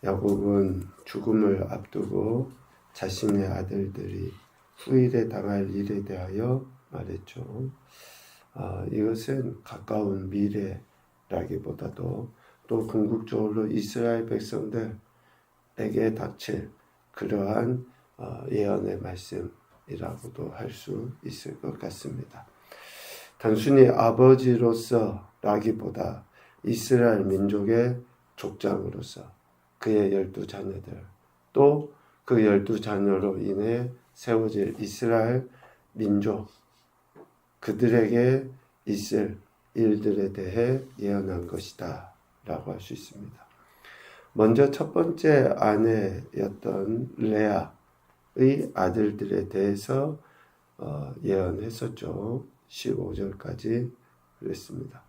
야곱은 죽음을 앞두고 자신의 아들들이 후일에 당할 일에 대하여 말했죠. 이것은 가까운 미래라기보다도 또 궁극적으로 이스라엘 백성들에게 닥칠 그러한 예언의 말씀이라고도 할 수 있을 것 같습니다. 단순히 아버지로서라기보다 이스라엘 민족의 족장으로서 그의 12자녀들 또 그 12자녀로 인해 세워질 이스라엘 민족 그들에게 있을 일들에 대해 예언한 것이다 라고 할 수 있습니다. 먼저 첫 번째 아내였던 레아의 아들들에 대해서 예언했었죠. 15절까지 그랬습니다.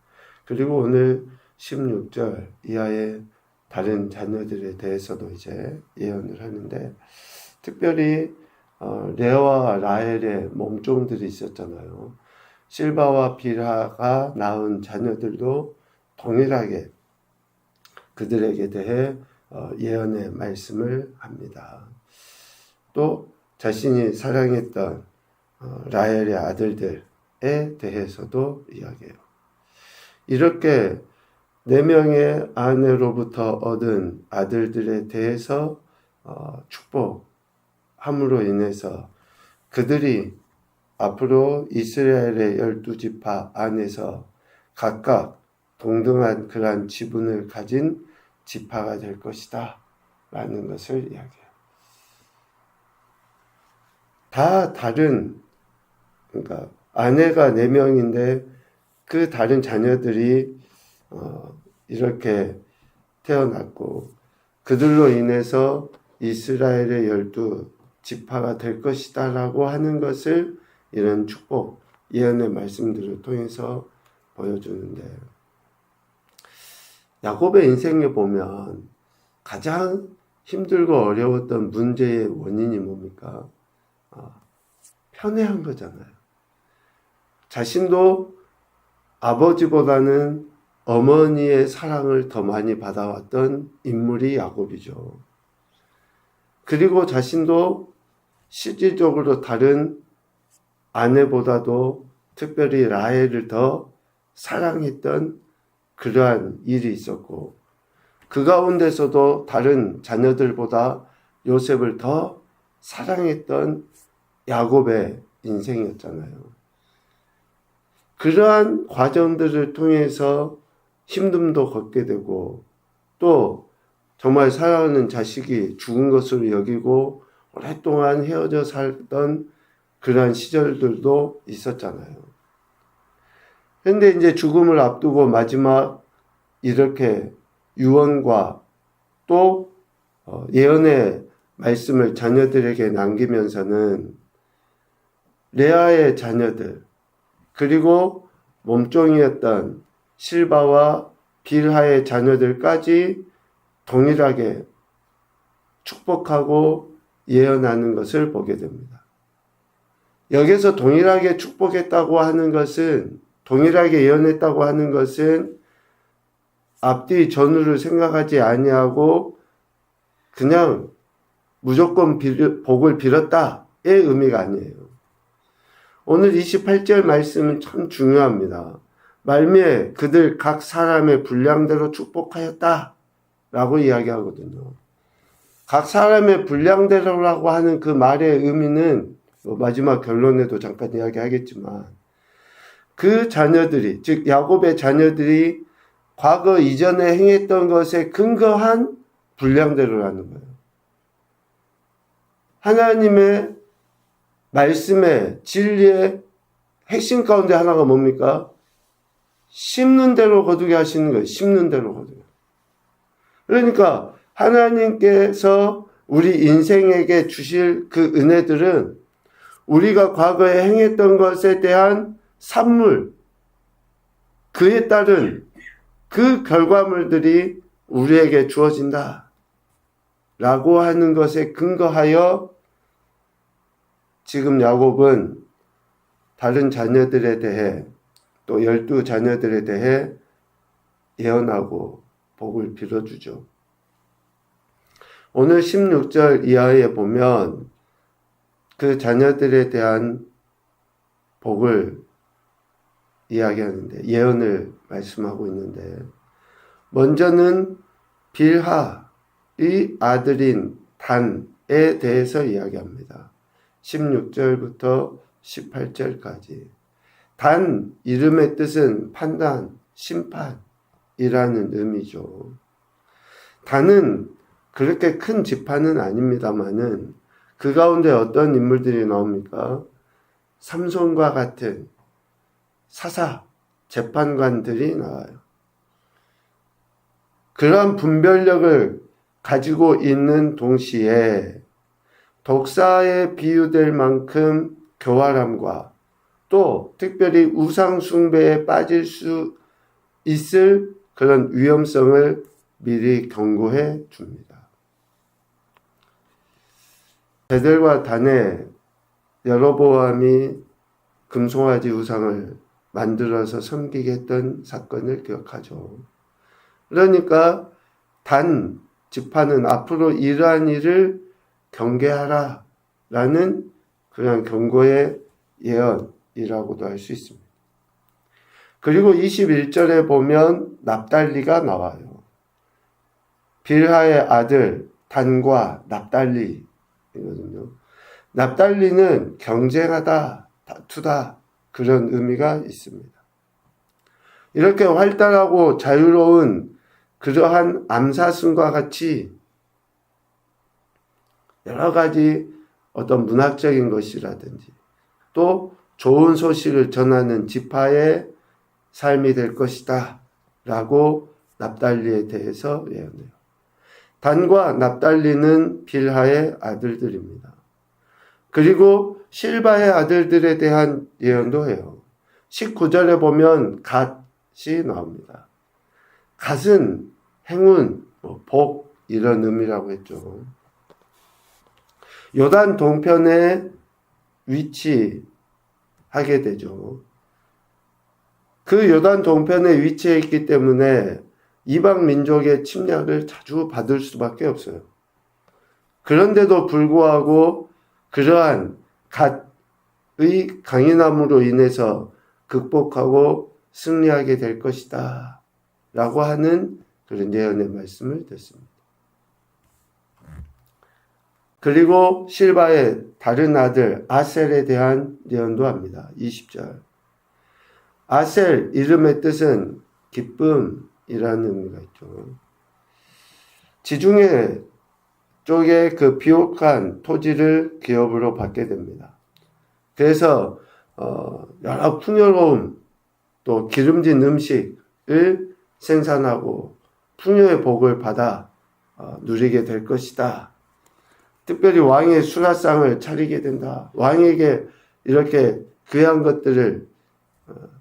그리고 오늘 16절 이하의 다른 자녀들에 대해서도 이제 예언을 하는데, 특별히 레아와 라헬의 몸종들이 있었잖아요. 실바와 빌하가 낳은 자녀들도 동일하게 그들에게 대해 예언의 말씀을 합니다. 또 자신이 사랑했던 라헬의 아들들에 대해서도 이야기해요. 이렇게 4명의 아내로부터 얻은 아들들에 대해서 축복함으로 인해서 그들이 앞으로 이스라엘의 12지파 안에서 각각 동등한 그러한 지분을 가진 지파가 될 것이다 라는 것을 이야기해요. 다 다른, 그러니까 아내가 4명인데 그 다른 자녀들이 이렇게 태어났고 그들로 인해서 이스라엘의 12지파가 될 것이다 라고 하는 것을 이런 축복, 예언의 말씀들을 통해서 보여주는데, 야곱의 인생에 보면 가장 힘들고 어려웠던 문제의 원인이 뭡니까? 편애한 거잖아요. 자신도 아버지보다는 어머니의 사랑을 더 많이 받아왔던 인물이 야곱이죠. 그리고 자신도 실질적으로 다른 아내보다도 특별히 라헬을 더 사랑했던 그러한 일이 있었고, 그 가운데서도 다른 자녀들보다 요셉을 더 사랑했던 야곱의 인생이었잖아요. 그러한 과정들을 통해서 힘듦도 겪게 되고, 또 정말 사랑하는 자식이 죽은 것으로 여기고 오랫동안 헤어져 살던 그러한 시절들도 있었잖아요. 그런데 이제 죽음을 앞두고 마지막 이렇게 유언과 또 예언의 말씀을 자녀들에게 남기면서는 레아의 자녀들, 그리고 몸종이었던 실바와 빌하의 자녀들까지 동일하게 축복하고 예언하는 것을 보게 됩니다. 여기서 동일하게 축복했다고 하는 것은, 동일하게 예언했다고 하는 것은 앞뒤 전후를 생각하지 아니하고 그냥 무조건 복을 빌었다의 의미가 아니에요. 오늘 28절 말씀은 참 중요합니다. 말미에 그들 각 사람의 분량대로 축복하였다 라고 이야기하거든요. 각 사람의 분량대로라고 하는 그 말의 의미는 마지막 결론에도 잠깐 이야기하겠지만, 그 자녀들이, 즉 야곱의 자녀들이 과거 이전에 행했던 것에 근거한 분량대로라는 거예요. 하나님의 말씀의 진리의 핵심 가운데 하나가 뭡니까? 심는 대로 거두게 하시는 거예요. 심는 대로 거두게. 그러니까 하나님께서 우리 인생에게 주실 그 은혜들은 우리가 과거에 행했던 것에 대한 산물, 그에 따른 그 결과물들이 우리에게 주어진다 라고 하는 것에 근거하여 지금 야곱은 다른 자녀들에 대해, 또 12자녀들에 대해 예언하고 복을 빌어주죠. 오늘 16절 이하에 보면 그 자녀들에 대한 복을 이야기하는데, 예언을 말씀하고 있는데, 먼저는 빌하의 아들인 단에 대해서 이야기합니다. 16절부터 18절까지. 단 이름의 뜻은 판단, 심판이라는 의미죠. 단은 그렇게 큰 지파는 아닙니다만은 그 가운데 어떤 인물들이 나옵니까? 삼손과 같은 사사, 재판관들이 나와요. 그러한 분별력을 가지고 있는 동시에 독사에 비유될 만큼 교활함과 또 특별히 우상 숭배에 빠질 수 있을 그런 위험성을 미리 경고해 줍니다. 베델과 단에 여로보암이 금송아지 우상을 만들어서 섬기게 했던 사건을 기억하죠. 그러니까 단 지파는 앞으로 이러한 일을 경계하라 라는 그냥 경고의 예언이라고도 할 수 있습니다. 그리고 21절에 보면 납달리가 나와요. 빌하의 아들 단과 납달리이거든요. 납달리는 경쟁하다, 다투다 그런 의미가 있습니다. 이렇게 활달하고 자유로운 그러한 암사슴과 같이 여러 가지 어떤 문학적인 것이라든지 또 좋은 소식을 전하는 지파의 삶이 될 것이다 라고 납달리에 대해서 예언해요. 단과 납달리는 빌하의 아들들입니다. 그리고 실바의 아들들에 대한 예언도 해요. 19절에 보면 갓이 나옵니다. 갓은 행운, 복 이런 의미라고 했죠. 요단 동편에 위치하게 되죠. 그 요단 동편에 위치해 있기 때문에 이방 민족의 침략을 자주 받을 수밖에 없어요. 그런데도 불구하고 그러한 갓의 강인함으로 인해서 극복하고 승리하게 될 것이다 라고 하는 그런 예언의 말씀을 듣습니다. 그리고 실바의 다른 아들 아셀에 대한 예언도 합니다. 20절. 아셀 이름의 뜻은 기쁨이라는 의미가 있죠. 지중해 쪽에 그 비옥한 토지를 기업으로 받게 됩니다. 그래서 여러 풍요로움 또 기름진 음식을 생산하고 풍요의 복을 받아 누리게 될 것이다. 특별히 왕의 수라상을 차리게 된다. 왕에게 이렇게 귀한 것들을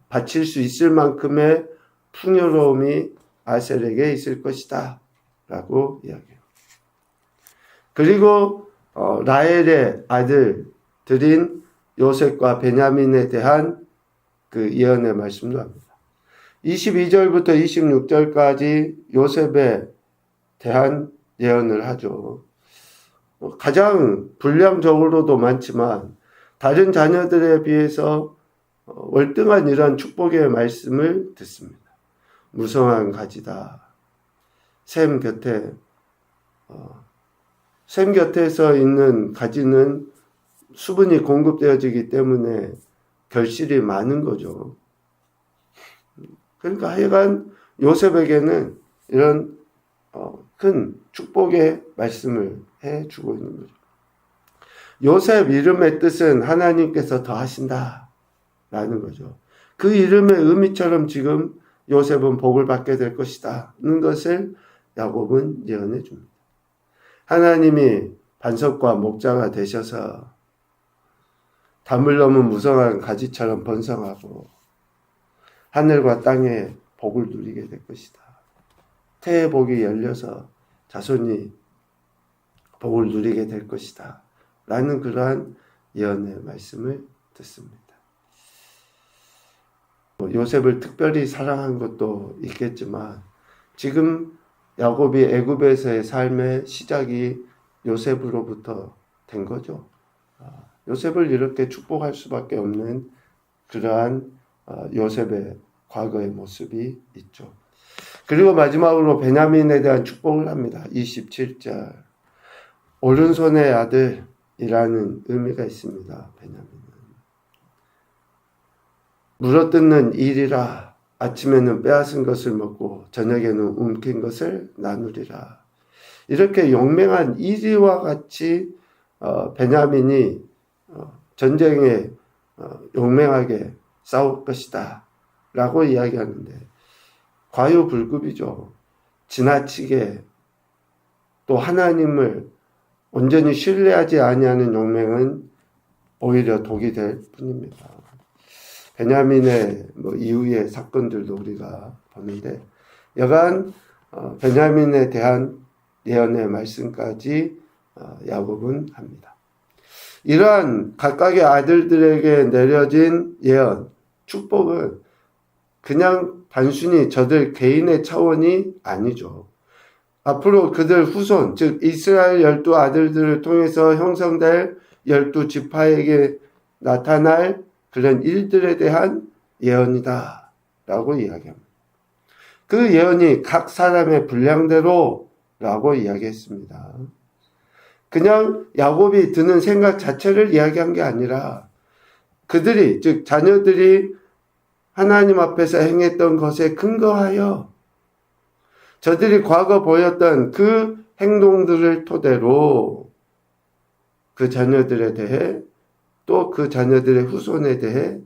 바칠 수 있을 만큼의 풍요로움이 아셀에게 있을 것이다 라고 이야기해요. 그리고 라헬의 아들들인 요셉과 베냐민에 대한 그 예언의 말씀도 합니다. 22절부터 26절까지 요셉에 대한 예언을 하죠. 가장 분량적으로도 많지만 다른 자녀들에 비해서 월등한 이런 축복의 말씀을 듣습니다. 무성한 가지다. 샘 곁에서 있는 가지는 수분이 공급되어지기 때문에 결실이 많은 거죠. 그러니까 하여간 요셉에게는 이런 큰 축복의 말씀을 해주고 있는 거죠. 요셉 이름의 뜻은 하나님께서 더하신다 라는 거죠. 그 이름의 의미처럼 지금 요셉은 복을 받게 될 것이다 는 것을 야곱은 예언해 줍니다. 하나님이 반석과 목자가 되셔서 담을 넘은 무성한 가지처럼 번성하고 하늘과 땅에 복을 누리게 될 것이다. 태의 복이 열려서 자손이 복을 누리게 될 것이다 라는 그러한 예언의 말씀을 듣습니다. 요셉을 특별히 사랑한 것도 있겠지만 지금 야곱이 애굽에서의 삶의 시작이 요셉으로부터 된 거죠. 요셉을 이렇게 축복할 수밖에 없는 그러한 요셉의 과거의 모습이 있죠. 그리고 마지막으로 베냐민에 대한 축복을 합니다. 27절. 오른손의 아들이라는 의미가 있습니다. 베냐민은. 물어뜯는 일이라. 아침에는 빼앗은 것을 먹고 저녁에는 움킨 것을 나누리라. 이렇게 용맹한 이리와 같이 베냐민이 전쟁에 용맹하게 싸울 것이다 라고 이야기하는데 과유불급이죠. 지나치게 또 하나님을 온전히 신뢰하지 아니하는 용맹은 오히려 독이 될 뿐입니다. 베냐민의 이후의 사건들도 우리가 보는데 여간 베냐민에 대한 예언의 말씀까지 야곱은 합니다. 이러한 각각의 아들들에게 내려진 예언, 축복은 그냥 단순히 저들 개인의 차원이 아니죠. 앞으로 그들 후손, 즉 이스라엘 12 아들들을 통해서 형성될 12 지파에게 나타날 그런 일들에 대한 예언이다 라고 이야기합니다. 그 예언이 각 사람의 분량대로 라고 이야기했습니다. 그냥 야곱이 드는 생각 자체를 이야기한 게 아니라 그들이, 즉 자녀들이 하나님 앞에서 행했던 것에 근거하여 저들이 과거 보였던 그 행동들을 토대로 그 자녀들에 대해 또 그 자녀들의 후손에 대해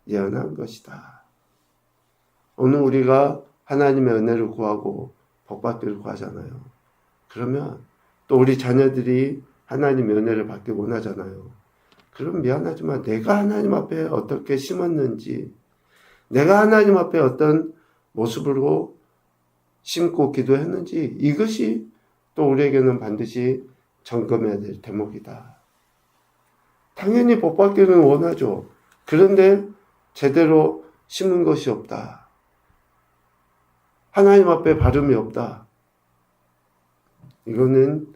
예언한 것이다. 오늘 우리가 하나님의 은혜를 구하고 복받기를 구하잖아요. 그러면 또 우리 자녀들이 하나님의 은혜를 받기 원하잖아요. 그럼 미안하지만 내가 하나님 앞에 어떻게 심었는지, 내가 하나님 앞에 어떤 모습으로 심고 기도했는지, 이것이 또 우리에게는 반드시 점검해야 될 대목이다. 당연히 복받기는 원하죠. 그런데 제대로 심은 것이 없다. 하나님 앞에 바름이 없다. 이거는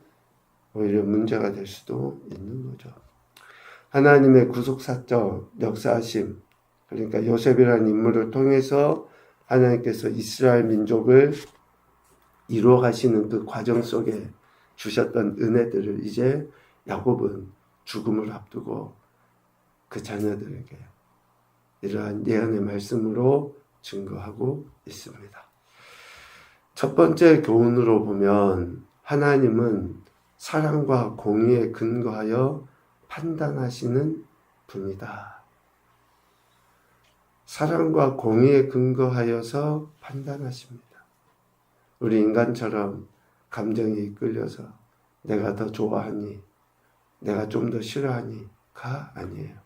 오히려 문제가 될 수도 있는 거죠. 하나님의 구속사적 역사하심, 그러니까 요셉이라는 인물을 통해서 하나님께서 이스라엘 민족을 이루어 가시는 그 과정 속에 주셨던 은혜들을 이제 야곱은 죽음을 앞두고 그 자녀들에게 이러한 예언의 말씀으로 증거하고 있습니다. 첫 번째 교훈으로 보면 하나님은 사랑과 공의에 근거하여 판단하시는 분이다. 사랑과 공의에 근거하여서 판단하십니다. 우리 인간처럼 감정이 이끌려서 내가 더 좋아하니, 내가 좀 더 싫어하니가 아니에요.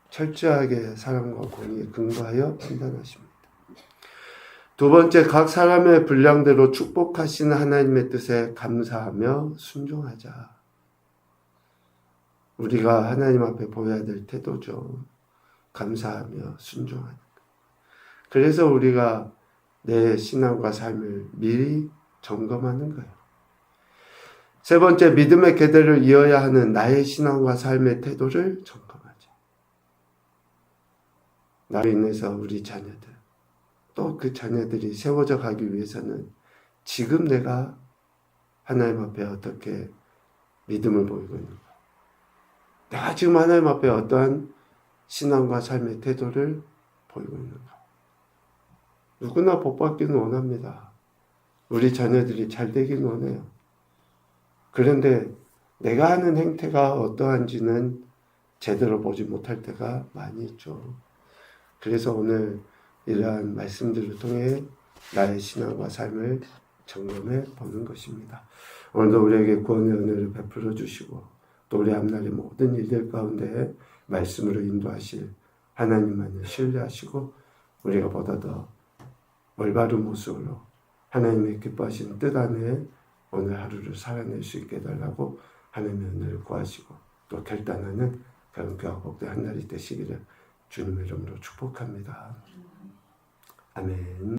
철저하게 사랑과 공의에 근거하여 판단하십니다. 두 번째, 각 사람의 분량대로 축복하시는 하나님의 뜻에 감사하며 순종하자. 우리가 하나님 앞에 보여야 될 태도죠. 감사하며 순종하는 것. 그래서 우리가 내 신앙과 삶을 미리 점검하는 거예요. 세 번째, 믿음의 계대를 이어야 하는 나의 신앙과 삶의 태도를 점검하자. 나로 인해서 우리 자녀들, 또 그 자녀들이 세워져 가기 위해서는 지금 내가 하나님 앞에 어떻게 믿음을 보이고 있는가? 내가 지금 하나님 앞에 어떠한 신앙과 삶의 태도를 보이고 있는가? 누구나 복받기는 원합니다. 우리 자녀들이 잘 되긴 원해요. 그런데 내가 하는 행태가 어떠한지는 제대로 보지 못할 때가 많이 있죠. 그래서 오늘 이러한 말씀들을 통해 나의 신앙과 삶을 점검해 보는 것입니다. 오늘도 우리에게 구원의 은혜를 베풀어 주시고 또 우리 앞날의 모든 일들 가운데 말씀으로 인도하실 하나님만을 신뢰하시고 우리가 보다 더 올바른 모습으로 하나님의 기뻐하시는 뜻 안에 오늘 하루를 살아낼 수 있게 해달라고 하나님의 은혜를 구하시고 또 결단하는 그런 귀하고 복된 한 날이 되시기를 주님의 이름으로 축복합니다. 아멘.